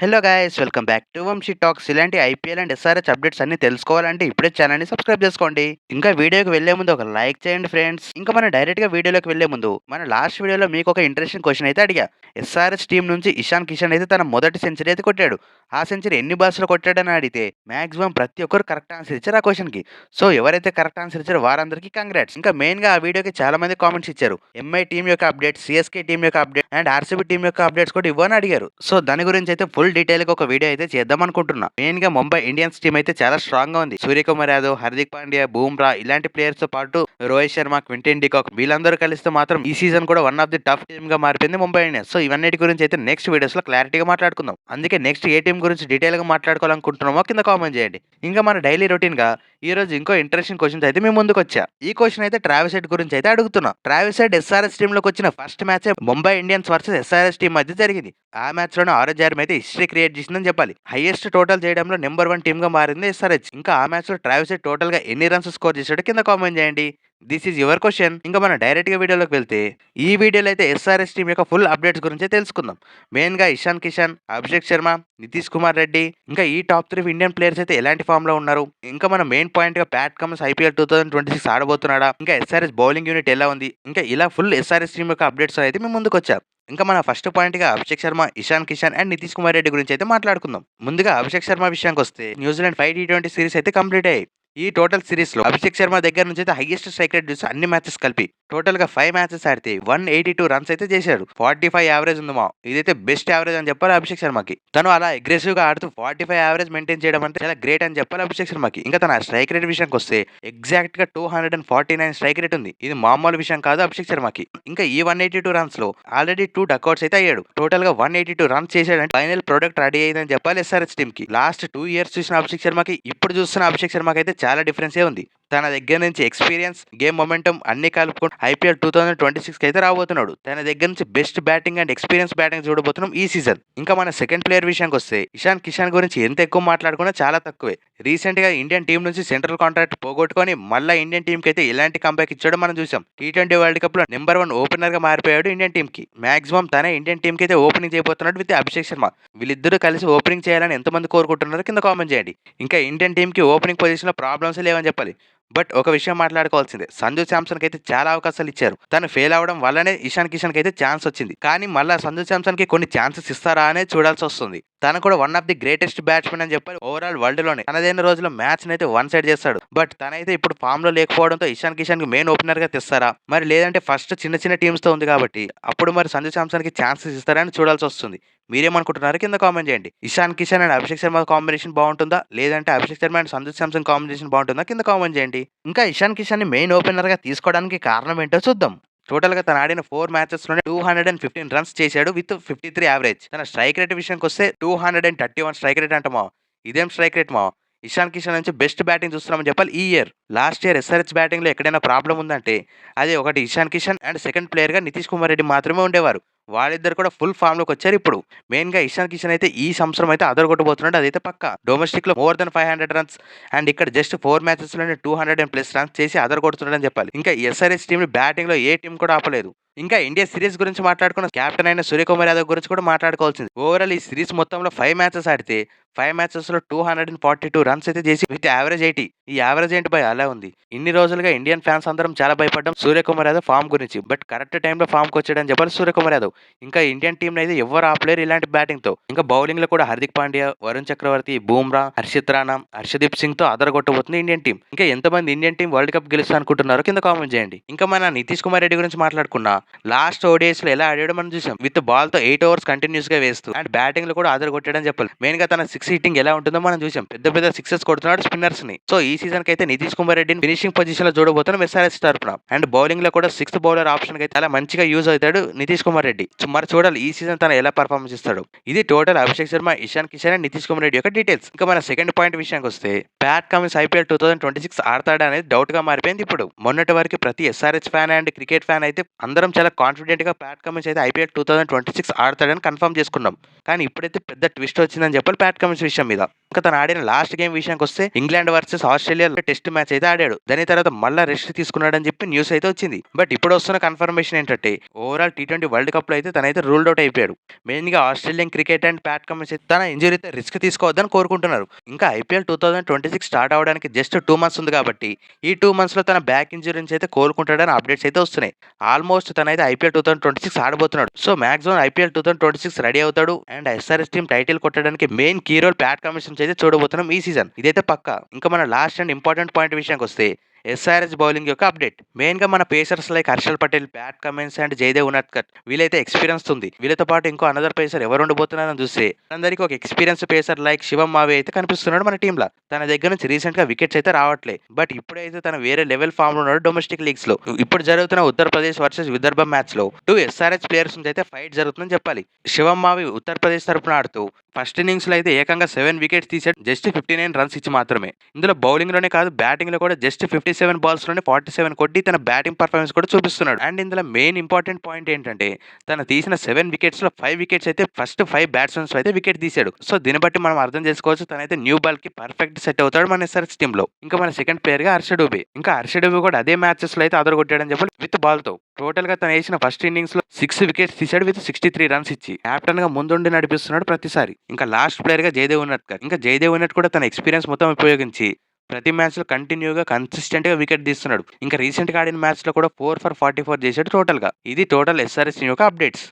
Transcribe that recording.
Hello guys welcome back to Vamshi talks. ఇలాంటి IPL and SRH updates అన్ని తెలుసుకోవాలంటే ఇప్పుడే ఛానల్ని సబ్స్క్రైబ్ చేసుకోండి. ఇంకా వీడియోకి వెళ్లే ముందు ఒక లైక్ చేయండి ఫ్రెండ్స్. ఇంకా మనం డైరెక్ట్ గా వీడియోలోకి వెళ్లే ముందు మన లాస్ట్ వీడియోలో మీకు ఒక ఇంట్రెస్టింగ్ క్వశ్చన్ అయితే అడిగా. ఎస్ఆర్హెచ్ టీం నుంచి ఇషాన్ కిషన్ అయితే తన మొదటి సెంచరీ అయితే కొట్టాడు. ఆ సెంచరీ ఎన్ని బాల్స్ లో కొట్టాడని అడిగితే మాక్సిమం ప్రతి ఒక్కరు కరెక్ట్ ఆన్సర్ ఇచ్చారు ఆ క్వశ్చన్ కి. సో ఎవరైతే కరెక్ట్ ఆన్సర్ ఇచ్చారో వారందరికీ కంగ్రాట్స్. ఇంకా మెయిన్ గా ఆ వీడియోకి చాలా మంది కామెంట్స్ ఇచ్చారు. ఎంఐ టీం యొక్క అప్డేట్, సిఎస్కే టీం యొక్క అప్డేట్ అండ్ ఆర్సీబీ టీం యొక్క అప్డేట్స్ కూడా ఇవ్వని అడిగారు. సో దాని గురించి అయితే ఫుల్ డీటెయిల్ గా ఒక వీడియో అయితే చేద్దాం అనుకుంటున్నా. మెయిన్ గా ముంబై ఇండియన్స్ టీం అయితే చాలా స్ట్రాంగ్ గా ఉంది. సూర్యకుమార్ యాదవ్, హార్దిక్ పాండ్యా, బూమ్రా ఇలాంటి ప్లేయర్స్ తో పాటు రోహిత్ శర్మ, క్వింటన్ డికాక్ వీళ్ళందరూ కలిస్తే మాత్రం ఈ సీజన్ కూడా one of the tough team గా మారిపోయింది ముంబై ఇండియన్స్. సో ఇవన్నిటి గురించి అయితే నెక్స్ట్ వీడియోస్ లో క్లారిటీగా మాట్లాడుకుందాం. అందుకే నెక్స్ట్ ఏ టీం గురించి డీటెయిల్ గా మాట్లాడుకోవాలనుకుంటున్నామో కింద కామెంట్ చేయండి. ఇంకా మన డైలీ రొటీన్ గా ఈ రోజు ఇంకో ఇంట్రెస్టింగ్ క్వశ్చన్స్ అయితే మేము ముందుకు వచ్చా. ఈ క్వశ్చన్ అయితే ట్రావిస్ హెడ్ గురించి అయితే అడుగుతున్నా. ట్రావిస్ హెడ్ ఎస్ఆర్ఎస్ టీమ్ లోకి వచ్చిన first match Mumbai Indians versus SRS team మధ్య జరిగింది. ఆ మ్యాచ్ లోనే ఆరెంజ్ ఆర్మీ అయితే హిస్టరీ క్రియేట్ చేసిందని చెప్పాలి. హైయెస్ట్ టోటల్ చేయడంలో నెంబర్ 1 టీమ్ గా మారింది ఎస్ఆర్హెచ్. ఇంకా ఆ మ్యాచ్ లో ట్రావిస్ హెడ్ టోటల్ గా ఎన్ని రన్స్ స్కోర్ చేశాడో కింద కామెంట్ చేయండి. This is your question. ఇంకా మనం డైరెక్ట్ గా వీడియోలోకి వెళ్తే ఈ వీడియోలో అయితే ఎస్ఆర్ఎస్ టీం యొక్క ఫుల్ అప్డేట్స్ గురించి తెలుసుకుందాం. మెయిన్ గా ఇషాన్ కిషన్, అభిషేక్ శర్మ, నితీష్ కుమార్ రెడ్డి ఇంకా ఈ టాప్ 3 ఇండియన్ ప్లేయర్స్ అయితే ఎలాంటి ఫామ్ లో ఉన్నారు. ఇంకా మన మెయిన్ పాయింట్ గా ప్యాట్ కమిన్స్ ఐపీఎల్ 2026 ఆడబోతున్నాడా, ఇంకా ఎస్ఆర్ఎస్ బౌలింగ్ యూనిట్ ఎలా ఉంది, ఇంకా ఇలా ఫుల్ ఎస్ఆర్ఎస్ టీం యొక్క అప్డేట్స్ అయితే మేము ముందుకు వచ్చాం. ఇంకా మన ఫస్ట్ పాయింట్ గా అభిషేక్ శర్మ, ఇషాన్ కిషన్ అండ్ నితీష్ కుమార్ రెడ్డి గురించి అయితే మాట్లాడుకుందాం. ముందుగా అభిషేక్ శర్మ విషయానికి వస్తే న్యూజిలాండ్ 5 T20 సిరీస్ అయితే కంప్లీట్ అయ్యాయి. ఈ టోటల్ సిరీస్ లో అభిషేక్ శర్మ దగ్గర నుంచి అయితే హైయెస్ట్ స్ట్రైక్ రేట్ చూసి అన్ని మ్యాచెస్ కలిపి టోటల్ గా 5 మ్యాచెస్ ఆడితే 182 రన్స్ అయితే చేశాడు. 45 యావరేజ్ ఉంది ఇదైతే బెస్ట్ యావరేజ్ అని చెప్పాలి అభిషేక్ శర్మకి. తను అలా అగ్రెసివ్ గా ఆడుతూ 45 యావరేజ్ మెయింటైన్ చేయడం అంటే చాలా గ్రేట్ అని చెప్పాలి అభిషేక్ శర్మకి. ఇంకా తన స్ట్రైక్ రేట్ విషయానికి వస్తే ఎగ్జాక్ట్ గా 249 స్ట్రైక్ రేట్ ఉంది. ఇది మామూలు విషయం కాదు అభిషేక్ శర్మకి. ఇంకా ఈ 182 రన్స్ లో ఆల్రెడీ 2 డక్అవుట్స్ అయితే అయ్యాడు. టోటల్ గా 182 రన్స్ చేశాడంటే ఫైనల్ ప్రొడక్ట్ రెడీ అయిందని చెప్పాలి ఎస్ఆర్హెచ్ టీమ్ కి. లాస్ట్ 2 ఇయర్స్ చూసిన అభిషేక్ శర్మకి ఇప్పుడు చూస్తున్న అభిషేక్ శర్మకి అయితే చాలా డిఫరెన్సే ఉంది. తన దగ్గర నుంచి ఎక్స్పీరియన్స్, గేమ్ మొమెంటం అన్ని కలుపుకొని ఐపీఎల్ 2026 కి అయితే రాబోతున్నాడు. తన దగ్గర నుంచి best batting and experience batting చూడబోతున్నాం ఈ సీజన్. ఇంకా మన సెకండ్ ప్లేయర్ విషయానికి వస్తే ఇషాన్ కిషన్ గురించి ఎంత ఎక్కువ మాట్లాడుకున్నా చాలా తక్కువే. రీసెంట్ గా ఇండియన్ టీం నుంచి సెంట్రల్ కాంట్రాక్ట్ పోగొట్టుకొని మళ్ళీ ఇండియన్ టీం కి అయితే ఎలాంటి కంబ్యాక్ ఇచ్చాడో మనం చూసాం. T20 వరల్డ్ కప్ లో నెంబర్ 1 ఓపెనర్ గా మారిపోయాడు ఇండియన్ టీం కి. మాక్సిమం తనే ఇండియన్ టీం కి అయితే ఓపెనింగ్ చేయబోతున్నాడు విత్ అభిషేక్ శర్మ. వీళ్ళిద్దరూ కలిసి ఓపెనింగ్ చేయాలని ఎంతమంది కోరుకుంటున్నారో కింద కామెంట్ చేయండి. ఇంకా ఇండియన్ టీం కి ఓపెనింగ్ పొజిషన్ లో ప్రాబ్లమ్స్ లేవని చెప్పాలి. బట్ ఒక విషయం మాట్లాడుకోవాల్సిందే, సంజు శాంసన్ కి అయితే చాలా అవకాశాలు ఇచ్చారు. తను ఫెయిల్ అవడం వల్లనే ఇషాన్ కిషన్ కి అయితే ఛాన్స్ వచ్చింది. కానీ మళ్ళీ సంజు శాంసన్ కి కొన్ని ఛాన్సెస్ ఇస్తారా అనేది చూడాల్సి వస్తుంది. తను కూడా one of the greatest batsmen అని చెప్పాలి ఓవరాల్ వరల్డ్ లోనే. తనదైన రోజుల్లో మ్యాచ్ అయితే వన్ సైడ్ చేస్తాడు. బట్ తనైతే ఇప్పుడు ఫామ్ లో లేకపోవడంతో ఇషాన్ కిషన్ కి మెయిన్ ఓపెనర్ గా తెస్తారా, మరి లేదంటే ఫస్ట్ చిన్న చిన్న టీమ్స్ తో ఉంది కాబట్టి అప్పుడు మరి సంజు శాంసన్ కి ఛాన్సెస్ ఇస్తారా అని చూడాల్సి వస్తుంది. మీరేమనుకుంటున్నారు కింద కామెంట్ చేయండి. ఇషాన్ కిషన్ అండ్ అభిషేక్ శర్మ కాంబినేషన్ బాగుంటుందా, లేదంటే అభిషేక్ శర్మ అండ్ సంజు శాంసన్ కాంబినేషన్ బాగుంటుందా కింద కామెంట్ చేయండి. ఇంకా ఇషాన్ కిషన్ ని మెయిన్ ఓపెనర్ గా తీసుకోవడానికి కారణం ఏంటో చూద్దాం. టోటల్ గా తను ఆడిన 4 మ్యాచెస్ లోనే 215 రన్స్ చేశాడు విత్ 53 యావరేజ్. తన స్ట్రైక్ రేట్ విషయానికి వస్తే 231 స్ట్రైక్ రేట్ అంట ఇదేం స్ట్రైక్ రేట్ ఇషాన్ కిషన్ నుంచి బెస్ట్ బ్యాటింగ్ చూస్తున్నామని చెప్పాలి ఈ year. Last year SRH batting లో ఎక్కడైనా ప్రాబ్లం ఉందంటే అది ఒకటి Ishan Kishan and second player గా నితీష్ కుమార్ రెడ్డి మాత్రమే ఉండేవారు. వాళ్ళిద్దరు కూడా ఫుల్ ఫామ్ లోకి వచ్చారు ఇప్పుడు. మెయిన్ గా ఇషాన్ కిషన్ అయితే ఈ సంవత్సరం అయితే అదరగొట్టబోతున్నాడు, అదైతే పక్క. డొమెస్టిక్ లో మోర్ దెన్ 500 రన్స్ అండ్ ఇక్కడ జస్ట్ 4 మ్యాచెస్ లోనే 200+ రన్స్ చేసి అదరగొడుతున్నాడని చెప్పాలి. ఇంకా ఎస్ఆర్హెచ్ టీం బ్యాటింగ్ లో ఏ టీం కూడా ఆపలేదు. ఇంకా ఇండియా సిరీస్ గురించి మాట్లాడుకున్న కెప్టెన్ అయిన సూర్యకుమార్ యాదవ్ గురించి కూడా మాట్లాడుకోవాల్సింది. ఓవరాల్ ఈ సిరీస్ మొత్తంలో 5 మ్యాచెస్ ఆడితే 5 మ్యాచెస్ లో 242 రన్స్ అయితే చేసి విత్ యావరేజ్ 80. ఈ యావరేజ్ ఏంటి బై అలా ఉంది. ఇన్ని రోజులుగా ఇండియన్ ఫ్యాన్స్ అందరం చాలా భయపడ్డాం సూర్యకుమార్ యాదవ్ ఫామ్ గురించి. బట్ కరెక్ట్ టైంలో ఫామ్ కి వచ్చాడని చెప్పాలి సూర్యకుమార్ యాదవ్. ఇంకా ఇండియన్ టీం అయితే ఎవరు ఆపలేరు ఇలాంటి బ్యాటింగ్ తో. ఇంకా బౌలింగ్ లో కూడా హార్దిక్ పాండ్యా, వరుణ్ చక్రవర్తి, బూమ్రా, హర్షిత్ రాణా, హర్షదీప్ సింగ్ తో అదరగొట్టబోతుంది ఇండియన్ టీం. ఇంకా ఎంతమంది ఇండియన్ టీం వరల్డ్ కప్ గెలుస్తా అనుకుంటున్నారో కింద కామెంట్ చేయండి. ఇంకా మన నితీష్ కుమార్ రెడ్డి గురించి మాట్లాడుకున్నా. లాస్ట్ ఓడిఐస్ లో ఎలా ఆడాడో మనం చూసాం. విత్ బాల్ తో 8 ఓవర్స్ కంటిన్యూస్ గా వేస్తూ అండ్ బ్యాటింగ్ లో కూడా అదరగొట్టాడని చెప్పాలి. మెయిన్ గా తన 6 హిట్టింగ్ ఎలా ఉంటుందో మనం చూసాం. పెద్ద పెద్ద 6s కొడుతున్నాడు స్పిన్నర్స్ ని. సో ఈ సీజన్ కి అయితే నితీష్ కుమార్ రెడ్డిని ఫినిషింగ్ పొజిషన్ లో చూడబోతున్నాం ఎస్ఆర్హెచ్ తరపున. అండ్ బౌలింగ్ లో కూడా 6th బౌలర్ ఆప్షన్ కి చాలా మంచిగా యూజ్ అవుతాడు నితీష్ కుమార్ రెడ్డి. మరి చూడాలి ఈ సీజన్ తను ఎలా పర్ఫార్మెన్స్ ఇస్తాడు. ఇది టోటల్ అభిషేక్ శర్మ, ఇషాన్ కిషన్ అండ్ నితీష్ కుమార్ రెడ్డి యొక్క డీటెయిల్స్. ఇంకా మన సెకండ్ పాయింట్ విషయానికి వస్తే ప్యాట్ కమిన్స్ ఐపీఎల్ 2026 ఆడతాడా అనేది డౌట్ గా మారిపోయింది ఇప్పుడు. మొన్నటి వరకు ప్రతి SRH fan and cricket fan అయితే అందరం చాలా కాన్ఫిడెంట్ గా ప్యాట్ కమిన్స్ అయితే ఐపీఎల్ 2026 ఆడతాడని కన్ఫర్మ్ చేసుకున్నాం. కానీ ఇప్పుడైతే పెద్ద ట్విస్ట్ వచ్చిందని చెప్పాలి ప్యాట్ కమిన్స్ విషయం మీద. ఇంకా తను ఆడిన లాస్ట్ గేమ్ విషయానికి వస్తే England versus Australia Australia test match అయితే ఆడాడు. దాని తర్వాత మళ్ళా రెస్ట్ తీసుకున్నాడని చెప్పి న్యూస్ అయితే వచ్చింది. బట్ ఇప్పుడు వస్తున్న కన్ఫర్మేషన్ ఏంటంటే ఓవరాల్ టీ20 వరల్డ్ కప్ లో అయితే తనైతే రూల్డ్ అవుట్ అయిపోయాడు. మెయిన్ గా Australian cricket and Pat Cummins తన ఇంజరీతో రిస్క్ తీసుకోవద్దని కోరుకుంటున్నారు. ఇంకా ఐపీఎల్ 2026 స్టార్ట్ అవడానికి జస్ట్ 2 మంత్స్ ఉంది కాబట్టి ఈ 2 మంత్స్ లో తన బ్యాక్ ఇంజరీ నుంచి అయితే కోలుకుంటాడని అప్డేట్స్ అయితే వస్తున్నాయి. ఆల్మోస్ట్ తనైతే ఐపీఎల్ 2026 ఆడబోతున్నాడు. సో మాక్సిమం ఐపీఎల్ 2026 రెడీ అవుతాడు. అండ్ ఎస్ఆర్ఎస్ టీమ్ టైటిల్ కొట్టడానికి main key role Pat Cummins అయితే చూడబోతున్నాం ఈ సీజన్. ఇదైతే పక్కా. ఇంకా మన లాస్ట్ అండ్ ఇంపార్టెంట్ పాయింట్ విషయానికి వస్తే ఎస్ఆర్ఎస్ బౌలింగ్ యొక్క అప్డేట్. మెయిన్ గా మన pacers like Harshal Patel, Pat Cummins and Jaydev Unadkat వీళ్ళైతే ఎక్స్పీరియన్స్ ఉంది. వీళ్ళతో పాటు ఇంకో అనదర్ పేసర్ ఎవరు ఉండబోతున్నారని చూస్తే అందరికీ ఒక ఎక్స్పీరియన్స్ పేసర్ లైక్ శివం మావే అయితే కనిపిస్తున్నాడు మన టీమ్ లో. తన దగ్గర నుంచి రీసెంట్ గా వికెట్స్ అయితే రావట్లే. బట్ ఇప్పుడైతే తన వేరే లెవెల్ ఫామ్ లో ఉన్నాడు డొమెస్టిక్ లీగ్స్ లో. ఇప్పుడు జరుగుతున్న ఉత్తరప్రదేశ్ వర్సెస్ విదర్భ మ్యాచ్ లో 2 ఎస్ఆర్హెచ్ ప్లేయర్స్ నుంచి అయితే ఫైట్ జరుగుతుందని చెప్పాలి. శివం మావి ఉత్తరప్రదేశ్ తరపున ఆడుతూ ఫస్ట్ ఇన్నింగ్స్ లో అయితే ఏకంగా 7 వికెట్స్ తీసాడు జస్ట్ 59 రన్స్ ఇచ్చి మాత్రమే. ఇందులో బౌలింగ్ లోనే కాదు బ్యాటింగ్ లో కూడా జస్ట్ 57 బాల్స్ లోనే 47 కొట్టి తన బ్యాటింగ్ పర్ఫార్మెన్స్ కూడా చూపిస్తున్నాడు. అండ్ ఇందులో మెయిన్ ఇంపార్టెంట్ పాయింట్ ఏంటంటే తను తీసిన 7 వికెట్స్ లో 5 వికెట్స్ అయితే ఫస్ట్ 5 బ్యాట్స్మెన్స్ అయితే వికెట్ తీశాడు. సో దీన్ని బట్టి మనం అర్థం చేసుకోవచ్చు తనైతే న్యూ బాల్ కి పర్ఫెక్ట్ సెట్ అవుతాడు మన ఎస్ఆర్ఎస్ టీమ్ లో. ఇంకా మన సెకండ్ ప్లేయర్ గా హర్ష డూబే. ఇంకా హర్ష డూబే కూడా అదే మ్యాచెస్ లో అయితే అదరగొట్టాడని చెప్పాలి విత్ బాల్ తో. టోటల్ గా తను వేసిన ఫస్ట్ ఇన్నింగ్స్ లో 6 వికెట్స్ తీశాడు విత్ 63 రన్స్ ఇచ్చి కెప్టెన్ గా ముందుండి నడిపిస్తున్నాడు ప్రతిసారి. ఇంకా లాస్ట్ ప్లేయర్ గా జయదేవ్ ఉన్నట్కర్. ఇంకా జయదేవ్ ఉన్నట్ కూడా తన ఎక్స్పీరియన్స్ మొత్తం ఉపయోగించి ప్రతి మ్యాచ్ లో కంటిన్యూగా కన్సిస్టెంట్ గా వికెట్ తీస్తున్నాడు. ఇంకా రీసెంట్ గా ఆడిన మ్యాచ్ లో కూడా 4 for 44 చేశాడు టోటల్ గా. ఇది టోటల్ ఎస్ఆర్ఎస్ యొక్క అప్డేట్స్.